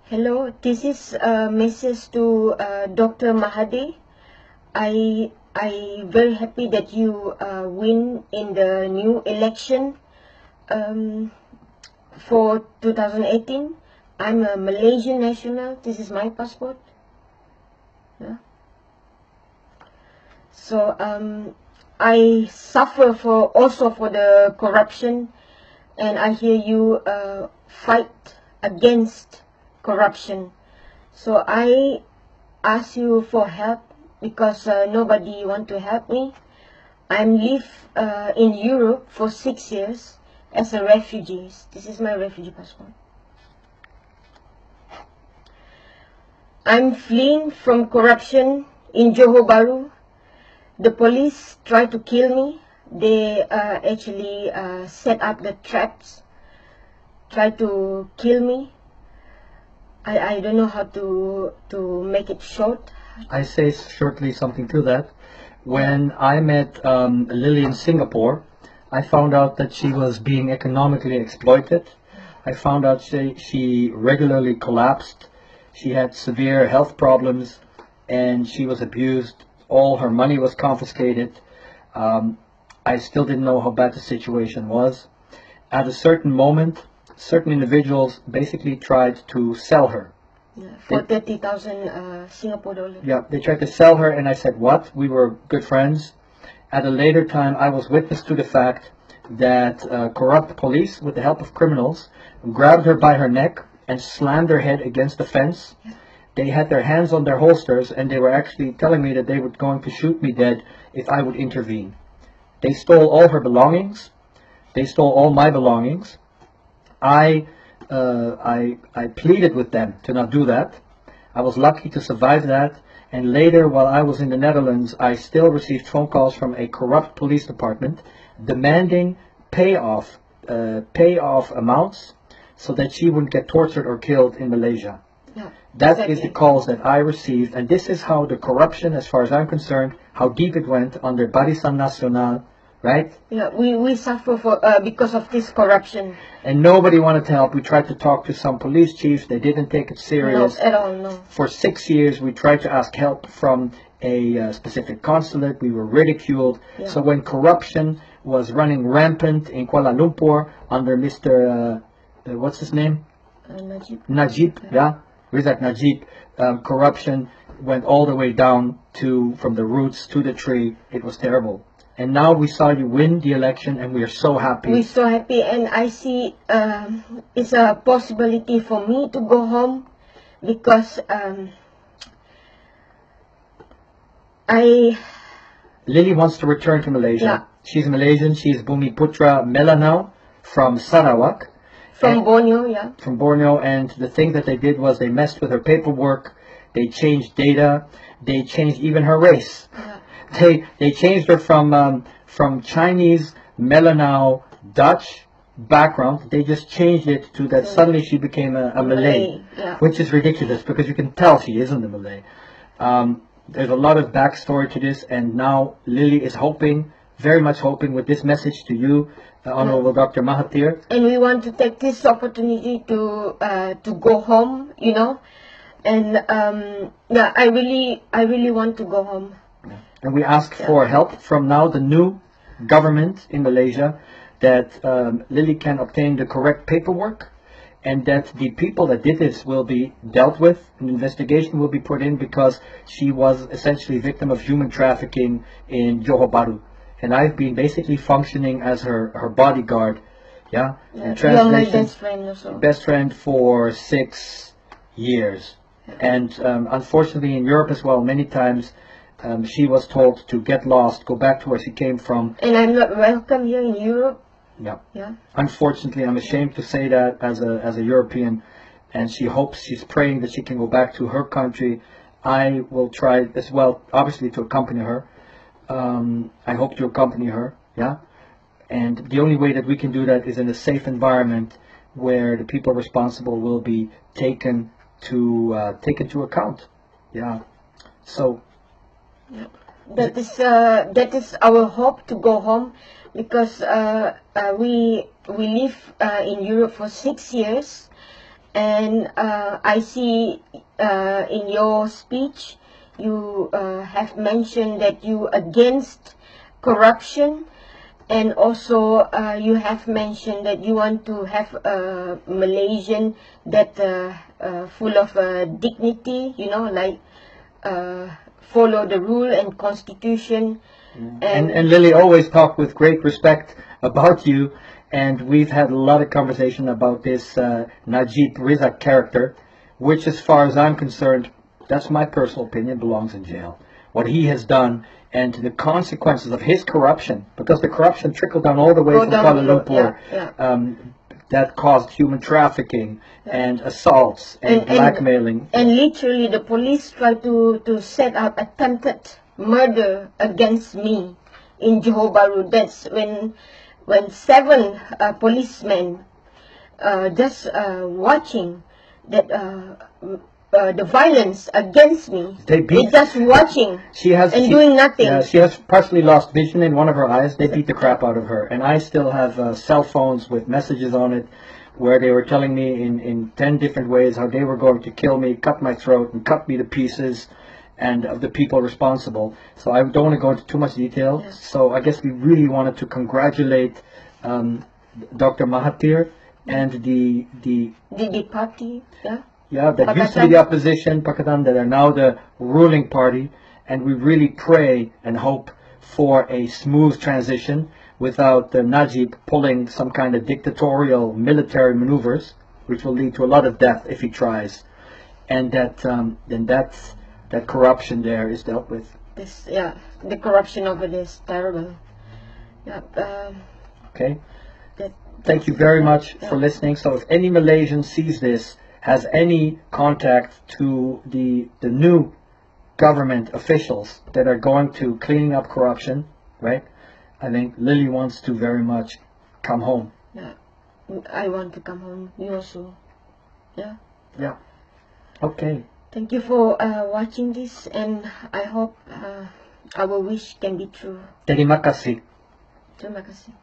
Hello, this is a message to Dr. Mahathir. I very happy that you win in the new election for 2018. I'm a Malaysian national. This is my passport. Yeah. So I suffer also for the corruption, and I hear you fight against corruption. So I ask you for help because nobody want to help me. I'm live in Europe for 6 years as a refugee. This is my refugee passport. I'm fleeing from corruption in Johor Bahru. The police try to kill me. They actually set up the traps, try to kill me. I don't know how to make it short. I say shortly something to that. When I met Lily in Singapore, I found out that she was being economically exploited. I found out she regularly collapsed. She had severe health problems and she was abused. All her money was confiscated. I still didn't know how bad the situation was. At a certain moment, certain individuals basically tried to sell her. Yeah, for 30,000 Singapore dollars. Yeah, they tried to sell her and I said, what? We were good friends. At a later time, I was witness to the fact that corrupt police, with the help of criminals, grabbed her by her neck and slammed her head against the fence. Yeah. They had their hands on their holsters and they were actually telling me that they were going to shoot me dead if I would intervene. They stole all her belongings. They stole all my belongings. I pleaded with them to not do that. I was lucky to survive that, and later, while I was in the Netherlands, I still received phone calls from a corrupt police department demanding payoff amounts so that she wouldn't get tortured or killed in Malaysia. Yeah, that exactly. is the calls that I received, and this is how the corruption, as far as I'm concerned, how deep it went under BARISAN Nasional. Right? Yeah, we suffer for because of this corruption. And nobody wanted to help. We tried to talk to some police chiefs. They didn't take it serious. Not at all, no. For 6 years, we tried to ask help from a specific consulate. We were ridiculed. Yeah. So when corruption was running rampant in Kuala Lumpur under Mr. What's his name? Najib. Najib, yeah. Where's that Najib? Corruption went all the way down from the roots to the tree. It was terrible. And now we saw you win the election and we are so happy. We're so happy, and I see it's a possibility for me to go home because Lily wants to return to Malaysia. Yeah. She's Malaysian. She's Bumi Putra Melanau from Sarawak. From Borneo, yeah. From Borneo, and the thing that they did was they messed with her paperwork. They changed data. They changed even her race. Yeah. They changed her from Chinese, Melanau, Dutch background. They just changed it to that suddenly she became a Malay, yeah. Which is ridiculous because you can tell she isn't a Malay. There's a lot of backstory to this, and now Lily is hoping, very much hoping, with this message to you, Honorable Dr. Mahathir. And we want to take this opportunity to go home, you know, and yeah, I really want to go home. And we ask for help from now the new government in Malaysia that Lily can obtain the correct paperwork and that the people that did this will be dealt with. An investigation will be put in because she was essentially a victim of human trafficking in Johor Bahru. And I've been basically functioning as her bodyguard. Yeah? In translation, you're my best friend also. Best friend for 6 years. Yeah. And unfortunately in Europe as well, many times she was told to get lost, go back to where she came from. And I'm not welcome here in Europe. Yeah. Yeah. Unfortunately, I'm ashamed to say that as a European, and she's praying that she can go back to her country. I will try as well, obviously, to accompany her. I hope to accompany her. Yeah. And the only way that we can do that is in a safe environment where the people responsible will be taken to account. Yeah. So. Yeah. That is our hope to go home because we live in Europe for 6 years And I see in your speech you have mentioned that you against corruption, and also you have mentioned that you want to have a Malaysian that full of dignity, you know, like follow the rule and constitution. And Lily always talked with great respect about you, and we've had a lot of conversation about this Najib Rizak character, which, as far as I'm concerned, that's my personal opinion, belongs in jail. What he has done and the consequences of his corruption, because the corruption trickled down all the way from Kuala Lumpur, that caused human trafficking and assaults and blackmailing. And literally the police tried to set up attempted murder against me in Johor Bahru. That's when 7 policemen just watching that the violence against me. They just watching doing nothing. Yeah, she has partially lost vision in one of her eyes. They beat the crap out of her, and I still have cell phones with messages on it where they were telling me in 10 different ways how they were going to kill me, cut my throat, and cut me to pieces, and of the people responsible. So I don't want to go into too much detail. Yes. So I guess we really wanted to congratulate Dr. Mahathir and the party, that Pakatan. used to be the opposition, Pakatan, that are now the ruling party, and we really pray and hope for a smooth transition without Najib pulling some kind of dictatorial military maneuvers, which will lead to a lot of death if he tries, and that that corruption there is dealt with. The corruption over this terrible. Okay. Thank you very much for listening. So if any Malaysian sees this, has any contact to the new government officials that are going to cleaning up corruption, right? I think Lily wants to very much come home. Yeah, I want to come home. You also. Yeah. Yeah. Okay. Thank you for watching this, and I hope our wish can be true. Terima kasih. Terima kasih.